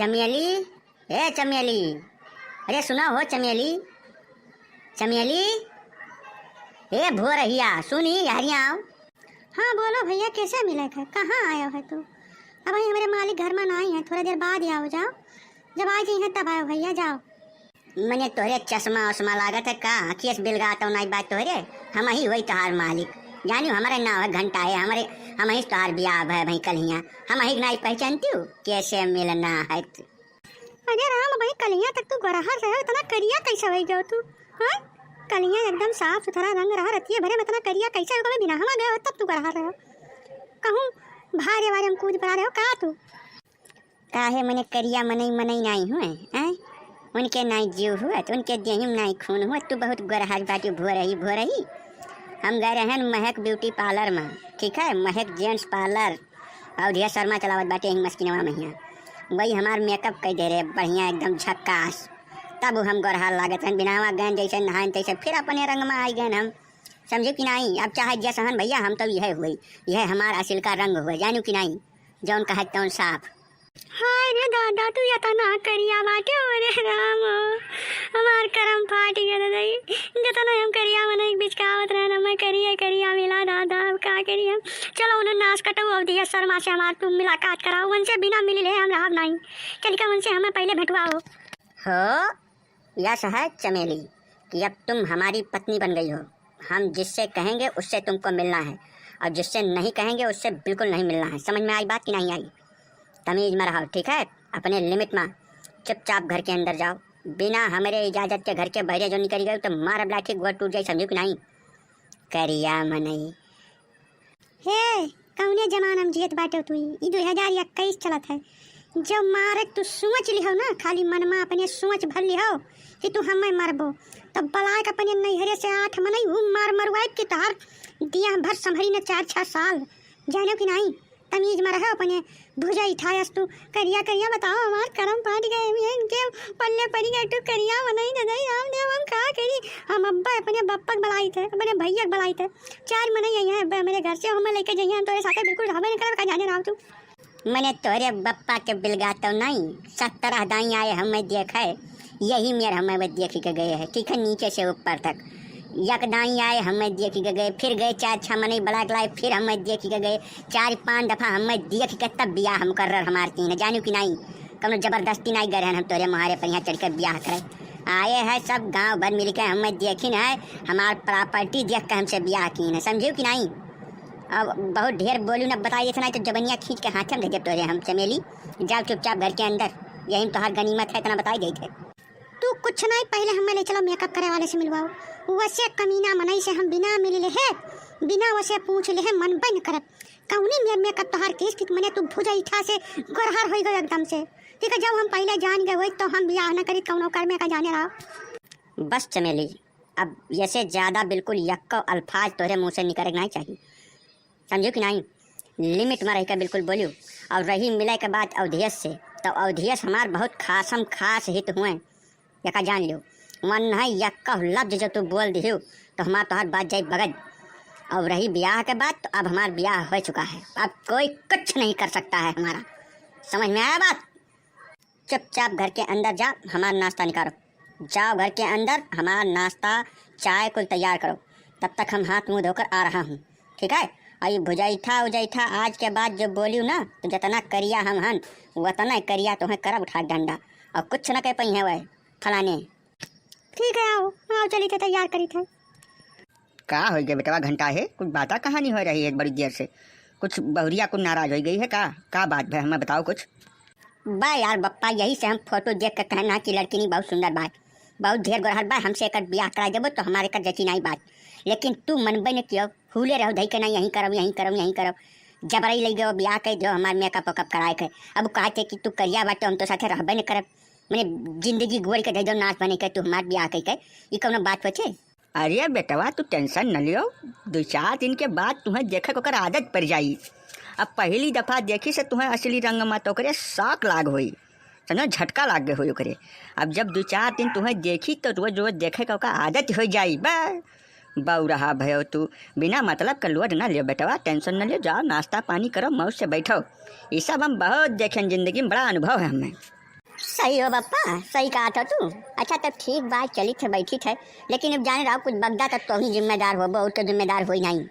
चमेली, ए चमेली, अरे सुना हो चमेली, चमेली, ए भोरहिया सुनी हरिया। हाँ बोलो भैया, कैसे मिले थे? कहाँ आया है तू? अब भाई हमारे मालिक घर में नहीं है, थोड़ी देर बाद ही आओ। जाओ, जब आ जाइए तब आओ भैया। जाओ। मैंने तोहरे चश्मा उश्मा लागत है का अखियस बिलगाता नहीं बात तोहरे। हम ही वही तोहार मालिक जानी हमारे नाम है घंटा है हमारे। हम ही तोहार ब्याह है भाई कलिया। हम ही नहीं पहचानती हूँ कैसे मिलना है। अरे राम भाई, कलिया तक तू गरहर रहे, इतना करिया कैसे हो गया तू? हाँ, कलिया एकदम साफ सुथरा रंग रहा रहती है भरे में, इतना करिया कैसे हो? कभी बिना हवा गए हो तब तू गरहर रहे हो। कहूँ भारे वारे हम कूद पड़ा रहे हो का तू? काहे मैंने करिया मनई मनई नहीं हुए, उनके नाई जीव हुआ तो उनके देह में नाई खून हुआ। तू बहुत गरहर बाटी भोरही। हम गए रहे महक ब्यूटी पार्लर में, ठीक है, महक जेंट्स पार्लर और ढेर शर्मा चलावत बाटे यहीं मस्किनवा में हियाँ। वही हमार मेकअप कर दे रहे बढ़िया एकदम झक्कास। तब हम गरहर लागत हैं बिना गए जैसे नहान तैसे फिर अपने रंग में आई गए हम। समझे कि नहीं? अब चाहे जैसा हन भैया हम तो यह हुई, यह हमारा असिल का रंग हुआ, जानू कि नहीं? जौन कहा तौन साफ। हाय रे दादा, तू या तना करिया बाटे हो रे राम, हमार करम फाट गया दादाई। जतना हम करिया मन एक बीच कावत रहे ना, मैं करिया मिला दादा। अब का करिया? चलो उन्हें नाश कटो अब दिया शर्मा से हमार तुम मुलाकात कराओ। उनसे बिना मिली ले हम रहब नहीं। चल का उनसे हमें पहले भेंटवाओ। हो यश है चमेली कि अब तुम हमारी पत्नी बन गई हो। हम जिससे कहेंगे उससे तुमको मिलना है और जिससे नहीं कहेंगे उससे बिल्कुल नहीं मिलना है। समझ में आई बात कि नहीं आई? तमीज में रहो, ठीक है? अपने लिमिट में चुपचाप घर के अंदर जाओ। बिना हमारे इजाज़त के घर के बहरे जो निकल गए तो मार लाठी गोड़ टूट जाए। समझो कि नहीं? करिया मनई हे कौने जमाना में जियत बाटे तू? ई 2021 चलत है। जब मारे तू सोच लिहो ना, खाली मन में अपने सोच भर लिहो कि तू हमें मरबो, तब बलाय के अपने नैहरे से 8 मनई मार मरवाए कि तार दिया भर संभरी ने 4-6 साल। जानो कि नहीं? तमीज में रहो अपने। भुजा इठायस तू करिया बताओ हमार करम पाट गए इनके पल्ले पड़ गए। तू करिया मनई दई हम का करी? हम अब्बा अपने बप्पा बुलाई थे, अपने भैया बुलाई थे। 4 मनई आई हैं मेरे घर से, हमें लेके जाइए। हम तोरे साथे बिल्कुल रहबे नहीं करब। का जाने रहो तू? मैंने तोरे बप्पा के बिलगाता नहीं। 17 दाई आए हमें देखे, यही मेरे हमें देख के गए हैं, ठीक है, नीचे से ऊपर तक। यक दाई आए हमें देख के गए, फिर गए 4-6 महीने बड़ा लाए, फिर हमें देख के गए 4-5 दफ़ा हमें देख के तब ब्याह हम कर रहे हमारे तीन। जानू कि नहीं? कम जबरदस्ती नहीं गए हम तोरे मुहारे पर यहाँ चढ़ कर ब्याह करें। आए हैं सब गांव भर मिल के हमें देखी है, हमार प्रॉपर्टी देख कर हमसे ब्याह की है। समझे कि नहीं? अब बहुत ढेर बोलू न बताइए इतना तो जबनिया खींच के हाथ में जब तोरे हम चमेली। जाओ चुपचाप घर के अंदर, यही तो हर गनीमत है, इतना बताई गई थे। तू कुछ नहीं, पहले हमें ले चलो मेकअप करे वाले से मिलवाओ। वैसे कमीना मनई से हम बिना मिले है, बिना वैसे पूछ ले है मन बन करब। कौनी मेर मेकअप तोहार केस की मने तू भुजा इठा से गरहर हो गए एकदम से। ठीक है, जब हम पहले जान गए वही तो हम ब्याह न करी कौनो कर में का जाने रहो। बस चमेली, अब ऐसे ज़्यादा बिल्कुल यक्को अल्फाज तोरे मुँह से निकलना नहीं चाहिए। समझो कि नहीं? लिमिट में रहकर बिल्कुल बोलियो। और रही मिले के बाद अवधेश से, तो अवधेश हमार बहुत खास हित हुए, यका जान लियो। मन है यक्का लफ्ज जो तू बोल दियो तो हमार तोहार बात जाए बगद। और रही ब्याह के बाद, तो अब हमार ब्याह हो चुका है, अब कोई कुछ नहीं कर सकता है हमारा। समझ में आया बात? चुपचाप घर के अंदर जा, हमारा नाश्ता निकालो। जाओ घर के अंदर, हमारा नाश्ता चाय कुल तैयार करो। तब तक हम हाथ मुँह धोकर आ रहा हूँ, ठीक है? और ये भुजाइठा आज के बाद जो बोलियो ना, तो जितना करिया हम हन उतना करिया तुम्हें करब उठा डंडा। और कुछ न कह पही है वह फलाने। ठीक है, आओ चली थे तैयार करी थे। का हो गया बेटवा? घंटा है कुछ बात कहानी हो रही है बड़ी देर से। कुछ बहुरिया कुछ नाराज हो गई है का बात भाई? हमें बताओ कुछ। बा यार बप्पा, यही से हम फोटो देख कर कहना कि लड़की नहीं बहुत सुंदर बात, बहुत ढेर गोरहर बा, हमसे एक ब्याह करा देबो तो हमारे का जची नहीं बात। लेकिन तू मनबे न कियो, फूले रहो धई के ना यहीं करब। जबरई लग गयो ब्याह कर दो हमारे मेकअप वकअप कराए के। अब कहते कि तू करिया बाटे हम तो साथे रहबे न करब, मैंने जिंदगी गोड़ के दे दो नाच बने के तू हमार ब्याह कर ये कौनो बात बचे? अरे बेटवा तू टेंशन न लियो, 2-4 दिन के बाद तुम्हें देखे को आदत पड़ जाई। अब पहली दफ़ा देखी से तुम्हें असली रंग में तो करे शौक लाग हुई, समझो झटका लाग गए हो करे। अब जब 2-4 दिन तुम्हें देखी तो रोज देखे का आदत हो जाई। बहु रहा भयो तू, बिना मतलब का लोड न लियो बेटवा, टेंशन न लियो। जाओ नाश्ता पानी करो, मौज से बैठो। ये सब हम बहुत देखें, जिंदगी में बड़ा अनुभव है हमें। सही हो बप्पा, सही कहा था तू। अच्छा तब ठीक बात चली थे बैठी थे, लेकिन अब जाने रहा कुछ बगदा तब तो ही जिम्मेदार हो, बहुत तो जिम्मेदार हो ही नहीं।